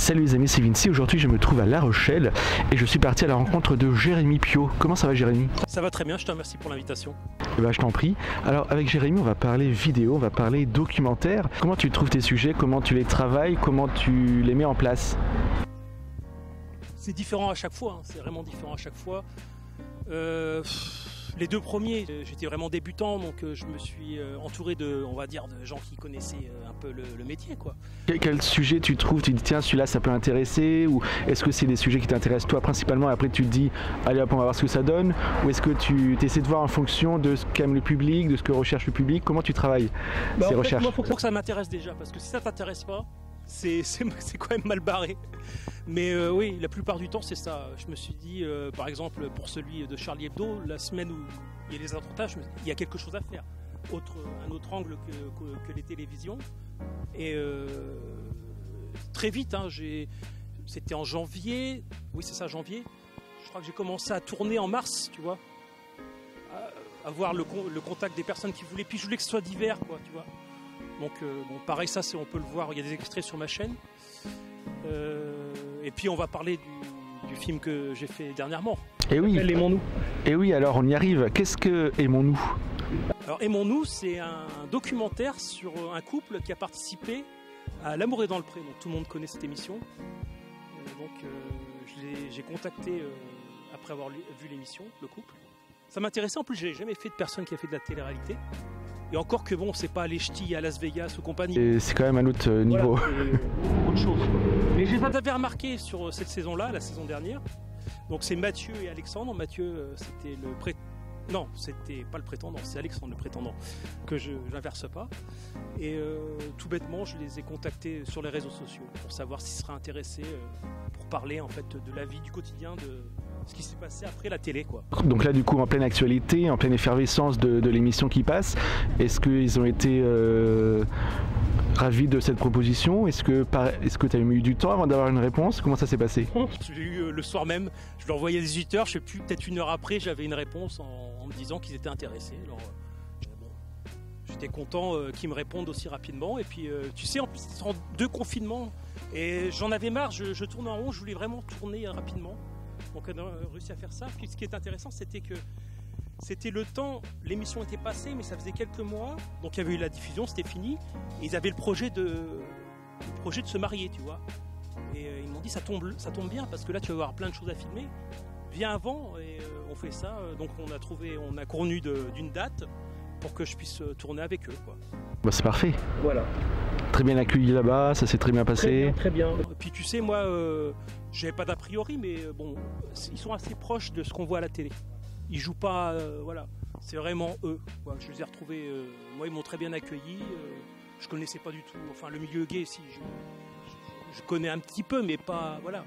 Salut les amis, c'est Vinci. Aujourd'hui je me trouve à La Rochelle et je suis parti à la rencontre de Jérémy Piot. Comment ça va Jérémy? Ça va très bien, je te remercie pour l'invitation. Eh ben, je t'en prie. Alors avec Jérémy on va parler vidéo, on va parler documentaire. Comment tu trouves tes sujets, comment tu les travailles, comment tu les mets en place? C'est différent à chaque fois, hein. C'est vraiment différent à chaque fois. Les deux premiers, j'étais vraiment débutant, donc je me suis entouré de, on va dire, de gens qui connaissaient un peu le métier, quoi. Quel sujet tu trouves? Tu te dis tiens celui-là ça peut intéresser, ou est-ce que c'est des sujets qui t'intéressent toi principalement et après tu te dis allez hop on va voir ce que ça donne, ou est-ce que tu essaies de voir en fonction de ce qu'aime le public, de ce que recherche le public? Comment tu travailles ces recherches? Moi, faut que ça m'intéresse déjà, parce que si ça t'intéresse pas, c'est quand même mal barré. Mais oui, la plupart du temps c'est ça. Je me suis dit, par exemple pour celui de Charlie Hebdo, la semaine où il y a les attentats, il y a quelque chose à faire. Un autre angle que les télévisions. Et très vite, hein, c'était en janvier, oui c'est ça, janvier. Je crois que j'ai commencé à tourner en mars, tu vois. Avoir le contact des personnes qui voulaient, puis je voulais que ce soit divers, quoi, tu vois. Donc bon, pareil, ça on peut le voir, il y a des extraits sur ma chaîne. Et puis on va parler du film que j'ai fait dernièrement. Et oui. Aimons-nous. Et oui, alors on y arrive. Qu'est-ce que Aimons-nous? Alors Aimons-nous, c'est un documentaire sur un couple qui a participé à L'amour est dans le pré. Donc tout le monde connaît cette émission. J'ai contacté après avoir vu l'émission, le couple. Ça m'intéressait, en plus j'ai jamais fait de personne qui a fait de la télé-réalité. Et encore que bon, c'est pas les ch'tis à Las Vegas ou compagnie. C'est quand même un autre niveau. Voilà, c'est autre chose. Mais je les avais remarqué sur cette saison-là, la saison dernière. Donc c'est Mathieu et Alexandre. Mathieu, c'était le prétendant. Non, c'était pas le prétendant, c'est Alexandre le prétendant, que je n'inverse pas. Et tout bêtement, je les ai contactés sur les réseaux sociaux pour savoir s'ils seraient intéressés pour parler en fait de la vie, du quotidien, de ce qui s'est passé après la télé, quoi. Donc là du coup en pleine actualité, en pleine effervescence de l'émission qui passe, est-ce qu'ils ont été ravis de cette proposition? Est-ce que tu as eu du temps avant d'avoir une réponse? Comment ça s'est passé? Je l'ai eu le soir même, je leur envoyais 18h, je sais plus, peut-être une heure après, j'avais une réponse en me disant qu'ils étaient intéressés. Alors, bon, j'étais content qu'ils me répondent aussi rapidement. Et puis tu sais, en plus c'était en 2 confinements et j'en avais marre, je tournais en rond, je voulais vraiment tourner rapidement. Donc on a réussi à faire ça. Puis ce qui est intéressant, c'était que c'était le temps, l'émission était passée, mais ça faisait quelques mois, donc il y avait eu la diffusion, c'était fini, et ils avaient le projet de se marier, tu vois. Et ils m'ont dit ça tombe bien, parce que là tu vas avoir plein de choses à filmer, viens avant, et on fait ça. Donc on a convenu d'une date pour que je puisse tourner avec eux, quoi. Bah, c'est parfait. Voilà. Très bien accueilli là-bas, ça s'est très bien passé. Très bien. Et puis tu sais, moi, j'avais pas d'a priori, mais bon, ils sont assez proches de ce qu'on voit à la télé. Ils jouent pas, voilà, c'est vraiment eux. Voilà, je les ai retrouvés, moi ils m'ont très bien accueilli. Je connaissais pas du tout, enfin le milieu gay, si je connais un petit peu, mais pas, voilà.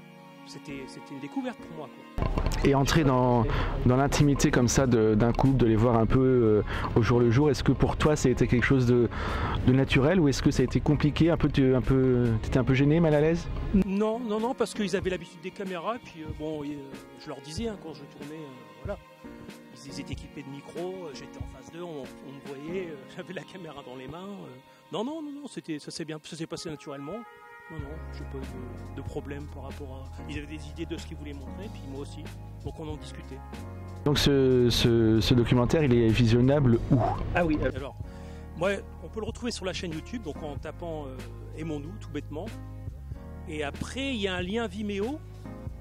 C'était une découverte pour moi, quoi. Et entrer dans l'intimité comme ça d'un couple, de les voir un peu au jour le jour, est-ce que pour toi ça a été quelque chose de naturel, ou est-ce que ça a été compliqué, t'étais un peu gêné, mal à l'aise? Non, parce qu'ils avaient l'habitude des caméras, et puis bon, je leur disais hein, quand je tournais, voilà, ils étaient équipés de micros, j'étais en face d'eux, on me voyait, j'avais la caméra dans les mains. Non, ça s'est passé naturellement. Non, j'ai pas eu de problème par rapport à... Ils avaient des idées de ce qu'ils voulaient montrer, puis moi aussi. Donc on en discutait. Donc ce documentaire, il est visionnable où? Ah oui, alors, moi, on peut le retrouver sur la chaîne YouTube, donc en tapant Aimons-nous, tout bêtement. Et après, il y a un lien Vimeo,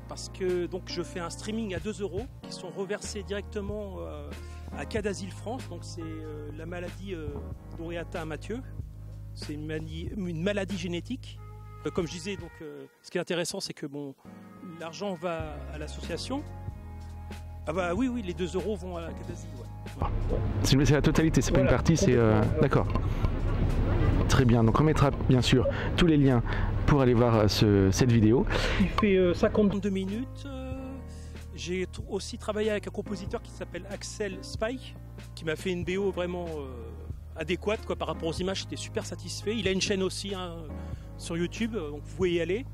parce que donc, je fais un streaming à 2 € qui sont reversés directement à Cas d'Asile France. Donc c'est la maladie dont est atteint Mathieu. C'est une maladie génétique. Comme je disais, donc, ce qui est intéressant, c'est que bon, l'argent va à l'association. Ah bah oui, les 2 € vont à la Cas d'Asile. Ouais. C'est la totalité, c'est pas une partie, c'est... D'accord. Très bien, donc on mettra bien sûr tous les liens pour aller voir cette vidéo. Il fait 52 minutes. J'ai aussi travaillé avec un compositeur qui s'appelle Axel Spike, qui m'a fait une BO vraiment adéquate, quoi, par rapport aux images. J'étais super satisfait. Il a une chaîne aussi hein, sur YouTube, donc vous pouvez y aller.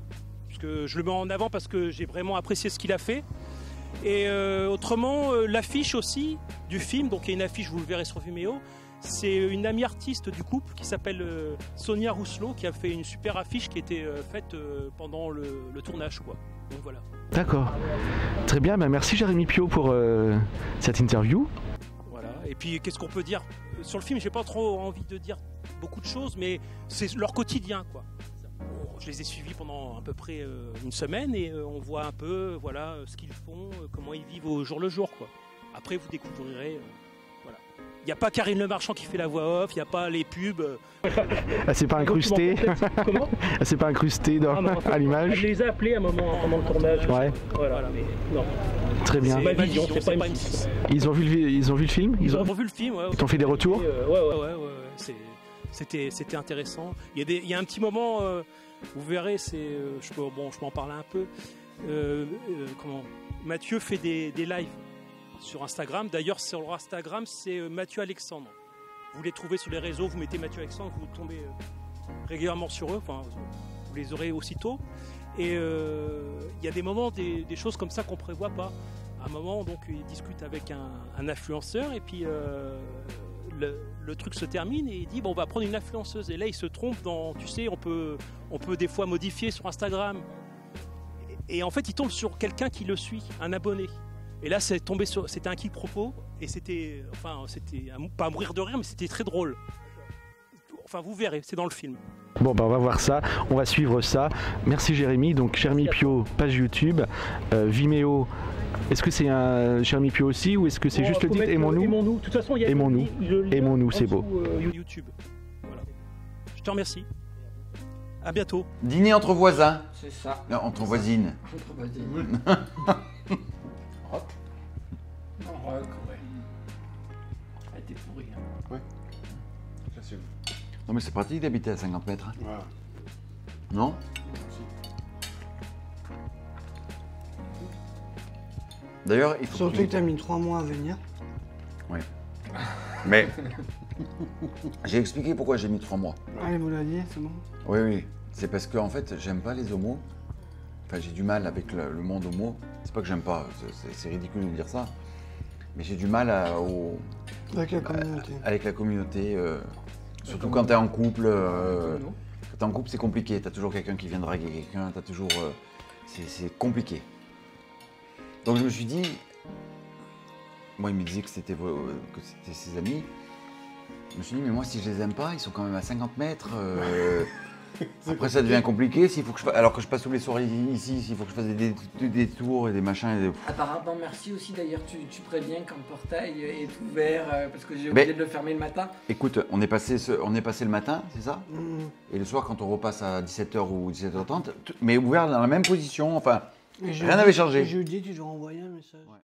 Parce que je le mets en avant parce que j'ai vraiment apprécié ce qu'il a fait. Et autrement, l'affiche aussi du film, donc il y a une affiche, vous le verrez sur Vimeo, C'est une amie artiste du couple qui s'appelle Sonia Rousselot qui a fait une super affiche qui était faite pendant le tournage, quoi. Donc voilà. D'accord. Très bien, bah merci Jérémy Piot pour cette interview. Voilà. Et puis qu'est-ce qu'on peut dire sur le film? J'ai pas trop envie de dire beaucoup de choses, mais c'est leur quotidien, quoi. Je les ai suivis pendant à peu près une semaine et on voit un peu voilà, ce qu'ils font, comment ils vivent au jour le jour, quoi. Après vous découvrirez. Voilà. Il n'y a pas Karine Le Marchand qui fait la voix off, il n'y a pas les pubs. Ah, c'est pas incrusté. Comment? Ah, c'est pas incrusté dans, à l'image. Je les ai appelés à un moment pendant le tournage. Ouais. Voilà, mais non. Très bien. C'est ma vision, c'est pas M6. Ils ont vu le film? Ils ont vu le film, ouais. Ils t'ont fait des retours? Ouais. C'était intéressant. Il y a un petit moment, vous verrez, je peux en parler un peu. Mathieu fait des lives sur Instagram. D'ailleurs, sur leur Instagram, c'est Mathieu Alexandre. Vous les trouvez sur les réseaux, vous mettez Mathieu Alexandre, vous tombez régulièrement sur eux. Enfin, vous les aurez aussitôt. Et il y a des moments, des choses comme ça qu'on prévoit pas. À un moment, donc, il discute avec un influenceur et puis le truc se termine et il dit bon, on va prendre une influenceuse. Et là, il se trompe dans, tu sais, on peut des fois modifier sur Instagram. Et en fait, il tombe sur quelqu'un qui le suit, un abonné. Et là, c'était un quiproquo et c'était pas à mourir de rire, mais c'était très drôle. Enfin, vous verrez, c'est dans le film. Bon, bah on va voir ça, on va suivre ça. Merci Jérémy. Donc Jérémy Piot, page YouTube, Vimeo. Est-ce que c'est un Jérémy Piot aussi ou est-ce que c'est juste le titre Aimons-nous? Aimons-nous. De toute façon, il y a Aimons-nous, c'est beau. YouTube. Voilà. Je te remercie. À bientôt. Dîner entre voisins. C'est ça. Non, entre voisines. Entre voisines. Rock. Non, rock, ouais. Elle était pourrie. Hein. Ouais. J'assume. Non mais c'est pratique d'habiter à 50 mètres. Ouais. Non? D'ailleurs, il faut Surtout que t'as mis 3 mois à venir. Oui. Mais j'ai expliqué pourquoi j'ai mis 3 mois. Allez, vous l'avez dit, c'est bon. Oui, oui. C'est parce que en fait, j'aime pas les homos. Enfin, j'ai du mal avec le monde homo. C'est pas que j'aime pas, c'est ridicule de dire ça. Mais j'ai du mal Avec la communauté. avec la communauté. Surtout quand t'es en couple. Quand t'es en couple, c'est compliqué. T'as toujours quelqu'un qui vient draguer quelqu'un. T'as toujours. C'est compliqué. Donc je me suis dit. Moi, il me disait que c'était ses amis. Je me suis dit, mais moi, si je les aime pas, ils sont quand même à 50 mètres. Après, ça devient compliqué. S'il faut que alors que je passe tous les soirs ici, s'il faut que je fasse des tours et des machins. Apparemment, merci aussi. D'ailleurs, tu préviens quand le portail est ouvert parce que j'ai oublié de le fermer le matin. Écoute, on est passé le matin, c'est ça? Et le soir, quand on repasse à 17h ou 17h30, mais ouvert dans la même position. Enfin, rien n'avait changé. Jeudi, tu dois envoyer un message. Ouais.